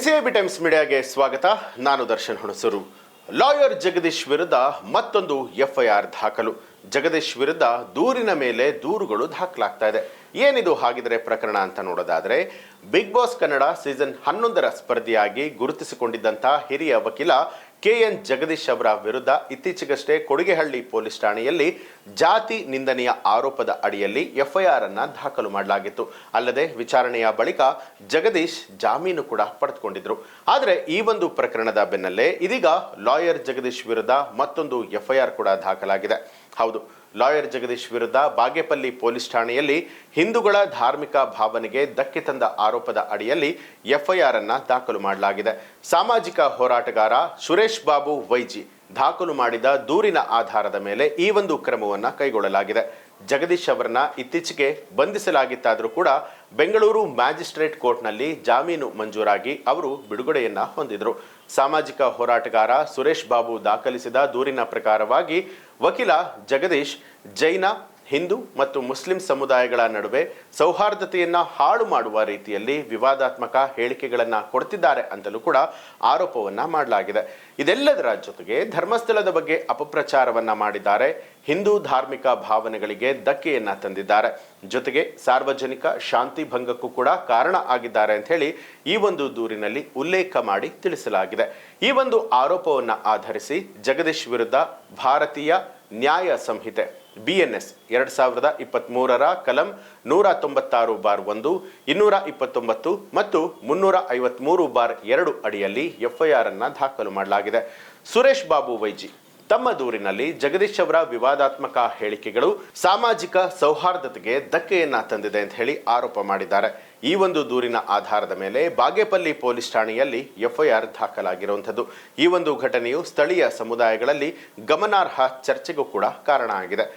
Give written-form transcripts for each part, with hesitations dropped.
NCIB times ಮೀಡಿಯಾಗೆ ಸ್ವಾಗತ. ನಾನು Darshan Hunsur. Lawyer Jagadish ವಿರುದ್ಧ ಮತ್ತೊಂದು FIR ದಾಖಲು. ಜಗದೀಶ್ ವಿರುದ್ಧ ದೂರಿನ ಮೇಲೆ ದೂರುಗಳು ದಾಖಲಾಗ್ತಾ ಇದೆ. ಏನಿದು ಹಾಗಿದ್ರೆ ಪ್ರಕರಣ ಅಂತ ನೋಡೋದಾದ್ರೆ, ಬಿಗ್ ಬಾಸ್ ಕನ್ನಡ ಸೀಸನ್ 11ರ ಸ್ಪರ್ಧಿಯಾಗಿ ಗುರುತಿಸಿಕೊಂಡಿದ್ದಂಥ ಹಿರಿಯ ವಕೀಲ KN ಜಗದೀಶ್ ಅವರ ವಿರುದ್ಧ ಇತ್ತೀಚೆಗಷ್ಟೇ ಕೊಡಿಗೆಹಳ್ಳಿ ಪೊಲೀಸ್ ಠಾಣೆಯಲ್ಲಿ ಜಾತಿ ನಿಂದನೆಯ ಆರೋಪದ ಅಡಿಯಲ್ಲಿ FIR ಅನ್ನ ದಾಖಲು ಮಾಡಲಾಗಿತ್ತು. ಅಲ್ಲದೆ ವಿಚಾರಣೆಯ ಬಳಿಕ ಜಗದೀಶ್ ಜಾಮೀನು ಕೂಡ ಪಡೆದುಕೊಂಡಿದ್ರು. ಆದರೆ ಈ ಒಂದು ಪ್ರಕರಣದ ಬೆನ್ನಲ್ಲೇ ಇದೀಗ ಲಾಯರ್ ಜಗದೀಶ್ ವಿರುದ್ಧ ಮತ್ತೊಂದು FIR ಕೂಡ ದಾಖಲಾಗಿದೆ. ಹೌದು, ಲಾಯರ್ ಜಗದೀಶ್ ವಿರುದ್ಧ ಬಾಗೇಪಲ್ಲಿ ಪೊಲೀಸ್ ಠಾಣೆಯಲ್ಲಿ ಹಿಂದೂಗಳ ಧಾರ್ಮಿಕ ಭಾವನೆಗೆ ಧಕ್ಕೆ ತಂದ ಆರೋಪದ ಅಡಿಯಲ್ಲಿ FIR ಅನ್ನ ದಾಖಲು ಮಾಡಲಾಗಿದೆ. ಸಾಮಾಜಿಕ ಹೋರಾಟಗಾರ ಸುರೇಶ್ ಬಾಬು ವೈಜಿ ದಾಖಲು ಮಾಡಿದ ದೂರಿನ ಆಧಾರದ ಮೇಲೆ ಈ ಒಂದು ಕ್ರಮವನ್ನು ಕೈಗೊಳ್ಳಲಾಗಿದೆ. ಜಗದೀಶ್ ಅವರನ್ನ ಇತ್ತೀಚೆಗೆ ಬಂಧಿಸಲಾಗಿತ್ತಾದರೂ ಕೂಡ ಬೆಂಗಳೂರು ಮ್ಯಾಜಿಸ್ಟ್ರೇಟ್ ಕೋರ್ಟ್ನಲ್ಲಿ ಜಾಮೀನು ಮಂಜೂರಾಗಿ ಅವರು ಬಿಡುಗಡೆಯನ್ನ ಹೊಂದಿದ್ರು. ಸಾಮಾಜಿಕ ಹೋರಾಟಗಾರ ಸುರೇಶ್ ಬಾಬು ದಾಖಲಿಸಿದ ದೂರಿನ ಪ್ರಕಾರವಾಗಿ ವಕೀಲ ಜಗದೀಶ್ ಜೈನ, ಹಿಂದೂ ಮತ್ತು ಮುಸ್ಲಿಂ ಸಮುದಾಯಗಳ ನಡುವೆ ಸೌಹಾರ್ದತೆಯನ್ನ ಹಾಳು ಮಾಡುವ ರೀತಿಯಲ್ಲಿ ವಿವಾದಾತ್ಮಕ ಹೇಳಿಕೆಗಳನ್ನು ಕೊಡ್ತಿದ್ದಾರೆ ಅಂತಲೂ ಕೂಡ ಆರೋಪವನ್ನ ಮಾಡಲಾಗಿದೆ. ಇದೆಲ್ಲದರ ಜೊತೆಗೆ ಧರ್ಮಸ್ಥಳದ ಬಗ್ಗೆ ಅಪಪ್ರಚಾರವನ್ನ ಮಾಡಿದ್ದಾರೆ, ಹಿಂದೂ ಧಾರ್ಮಿಕ ಭಾವನೆಗಳಿಗೆ ಧಕ್ಕೆಯನ್ನ ತಂದಿದ್ದಾರೆ, ಜೊತೆಗೆ ಸಾರ್ವಜನಿಕ ಶಾಂತಿ ಭಂಗಕ್ಕೂ ಕೂಡ ಕಾರಣ ಆಗಿದ್ದಾರೆ ಅಂತ ಹೇಳಿ ಈ ಒಂದು ದೂರಿನಲ್ಲಿ ಉಲ್ಲೇಖ ಮಾಡಿ ತಿಳಿಸಲಾಗಿದೆ. ಈ ಒಂದು ಆರೋಪವನ್ನ ಆಧರಿಸಿ ಜಗದೀಶ್ ವಿರುದ್ಧ ಭಾರತೀಯ ನ್ಯಾಯ ಸಂಹಿತೆ BNS 2023ರ ಕಲಂ 196/1, 229 ಮತ್ತು 353/2 ಅಡಿಯಲ್ಲಿ FIR ಅನ್ನ ದಾಖಲು ಮಾಡಲಾಗಿದೆ. ಸುರೇಶ್ ಬಾಬು ವೈಜಿ ತಮ್ಮ ದೂರಿನಲ್ಲಿ ಜಗದೀಶ್ ಅವರ ವಿವಾದಾತ್ಮಕ ಹೇಳಿಕೆಗಳು ಸಾಮಾಜಿಕ ಸೌಹಾರ್ದತೆಗೆ ಧಕ್ಕೆಯನ್ನ ತಂದಿದೆ ಅಂತ ಹೇಳಿ ಆರೋಪ ಮಾಡಿದ್ದಾರೆ. ಈ ಒಂದು ದೂರಿನ ಆಧಾರದ ಮೇಲೆ ಬಾಗೇಪಲ್ಲಿ ಪೊಲೀಸ್ ಠಾಣೆಯಲ್ಲಿ FIR ದಾಖಲಾಗಿರುವಂಥದ್ದು. ಈ ಒಂದು ಘಟನೆಯು ಸ್ಥಳೀಯ ಸಮುದಾಯಗಳಲ್ಲಿ ಗಮನಾರ್ಹ ಚರ್ಚೆಗೂ ಕೂಡ ಕಾರಣ ಆಗಿದೆ.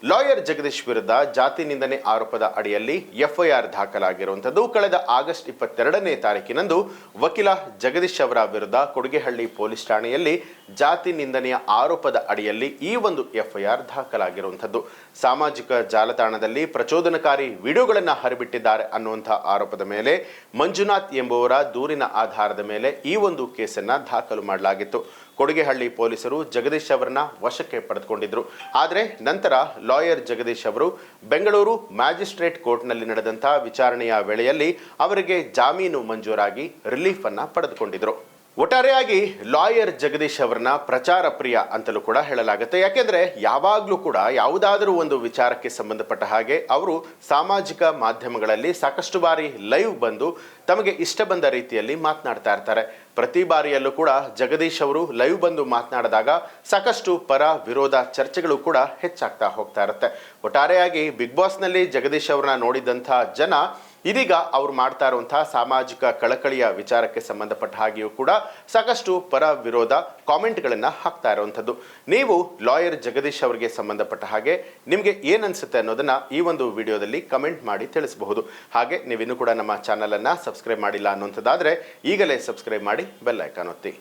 ಲಾಯರ್ ಜಗದೀಶ್ ವಿರುದ್ಧ ಜಾತಿ ನಿಂದನೆ ಆರೋಪದ ಅಡಿಯಲ್ಲಿ FIR ದಾಖಲಾಗಿರುವಂಥದ್ದು. ಕಳೆದ ಆಗಸ್ಟ್ 22ನೇ ತಾರೀಕಿನಂದು ವಕೀಲ ಜಗದೀಶ್ ಅವರ ವಿರುದ್ಧ ಕೊಡಿಗೆಹಳ್ಳಿ ಪೊಲೀಸ್ ಠಾಣೆಯಲ್ಲಿ ಜಾತಿ ನಿಂದನೆಯ ಆರೋಪದ ಅಡಿಯಲ್ಲಿ ಈ ಒಂದು FIR ದಾಖಲಾಗಿರುವಂಥದ್ದು. ಸಾಮಾಜಿಕ ಜಾಲತಾಣದಲ್ಲಿ ಪ್ರಚೋದನಕಾರಿ ವಿಡಿಯೋಗಳನ್ನು ಹರಿಬಿಟ್ಟಿದ್ದಾರೆ ಅನ್ನುವಂಥ ಆರೋಪದ ಮೇಲೆ ಮಂಜುನಾಥ್ ಎಂಬುವರ ದೂರಿನ ಆಧಾರದ ಮೇಲೆ ಈ ಒಂದು ಕೇಸನ್ನ ದಾಖಲು ಮಾಡಲಾಗಿತ್ತು. ಕೊಡಿಗೆಹಳ್ಳಿ ಪೊಲೀಸರು ಜಗದೀಶ್ ಅವರನ್ನ ವಶಕ್ಕೆ ಪಡೆದುಕೊಂಡಿದ್ರು. ಆದರೆ ನಂತರ ಲಾಯರ್ ಜಗದೀಶ್ ಅವರು ಬೆಂಗಳೂರು ಮ್ಯಾಜಿಸ್ಟ್ರೇಟ್ ಕೋರ್ಟ್ನಲ್ಲಿ ನಡೆದಂಥ ವಿಚಾರಣೆಯ ವೇಳೆಯಲ್ಲಿ ಅವರಿಗೆ ಜಾಮೀನು ಮಂಜೂರಾಗಿ ರಿಲೀಫ್ ಅನ್ನ ಪಡೆದುಕೊಂಡಿದ್ರು. ಒಟ್ಟಾರೆಯಾಗಿ ಲಾಯರ್ ಜಗದೀಶ್ ಅವರನ್ನ ಪ್ರಚಾರ ಪ್ರಿಯ ಅಂತಲೂ ಕೂಡ ಹೇಳಲಾಗುತ್ತೆ. ಯಾಕೆಂದ್ರೆ ಯಾವಾಗಲೂ ಕೂಡ ಯಾವುದಾದರೂ ಒಂದು ವಿಚಾರಕ್ಕೆ ಸಂಬಂಧಪಟ್ಟ ಹಾಗೆ ಅವರು ಸಾಮಾಜಿಕ ಮಾಧ್ಯಮಗಳಲ್ಲಿ ಸಾಕಷ್ಟು ಬಾರಿ ಲೈವ್ ಬಂದು ತಮಗೆ ಇಷ್ಟ ಬಂದ ರೀತಿಯಲ್ಲಿ ಮಾತನಾಡ್ತಾ ಇರ್ತಾರೆ. ಪ್ರತಿ ಬಾರಿಯಲ್ಲೂ ಕೂಡ ಜಗದೀಶ್ ಅವರು ಲೈವ್ ಬಂದು ಮಾತನಾಡಿದಾಗ ಸಾಕಷ್ಟು ಪರ ವಿರೋಧ ಚರ್ಚೆಗಳು ಕೂಡ ಹೆಚ್ಚಾಗ್ತಾ ಹೋಗ್ತಾ ಇರುತ್ತೆ. ಒಟ್ಟಾರೆಯಾಗಿ ಬಿಗ್ ಬಾಸ್ನಲ್ಲಿ ಜಗದೀಶ್ ಅವರನ್ನ ನೋಡಿದಂಥ ಜನ ಇದೀಗ ಅವ್ರು ಮಾಡ್ತಾ ಇರುವಂತಹ ಸಾಮಾಜಿಕ ಕಳಕಳಿಯ ವಿಚಾರಕ್ಕೆ ಸಂಬಂಧಪಟ್ಟ ಹಾಗೆಯೂ ಕೂಡ ಸಾಕಷ್ಟು ಪರ ವಿರೋಧ ಕಾಮೆಂಟ್ಗಳನ್ನು ಹಾಕ್ತಾ ಇರುವಂಥದ್ದು. ನೀವು ಲಾಯರ್ ಜಗದೀಶ್ ಅವರಿಗೆ ಸಂಬಂಧಪಟ್ಟ ಹಾಗೆ ನಿಮಗೆ ಏನನ್ಸುತ್ತೆ ಅನ್ನೋದನ್ನ ಈ ಒಂದು ವಿಡಿಯೋದಲ್ಲಿ ಕಮೆಂಟ್ ಮಾಡಿ ತಿಳಿಸಬಹುದು. ಹಾಗೆ ನೀವಿನ್ನೂ ಕೂಡ ನಮ್ಮ ಚಾನಲ್ ಅನ್ನ ಸಬ್ಸ್ಕ್ರೈಬ್ ಮಾಡಿಲ್ಲ ಅನ್ನುವಂಥದ್ದಾದ್ರೆ ಈಗಲೇ ಸಬ್ಸ್ಕ್ರೈಬ್ ಮಾಡಿ ಬೆಲ್ ಐಕಾನ್ ಒತ್ತಿ.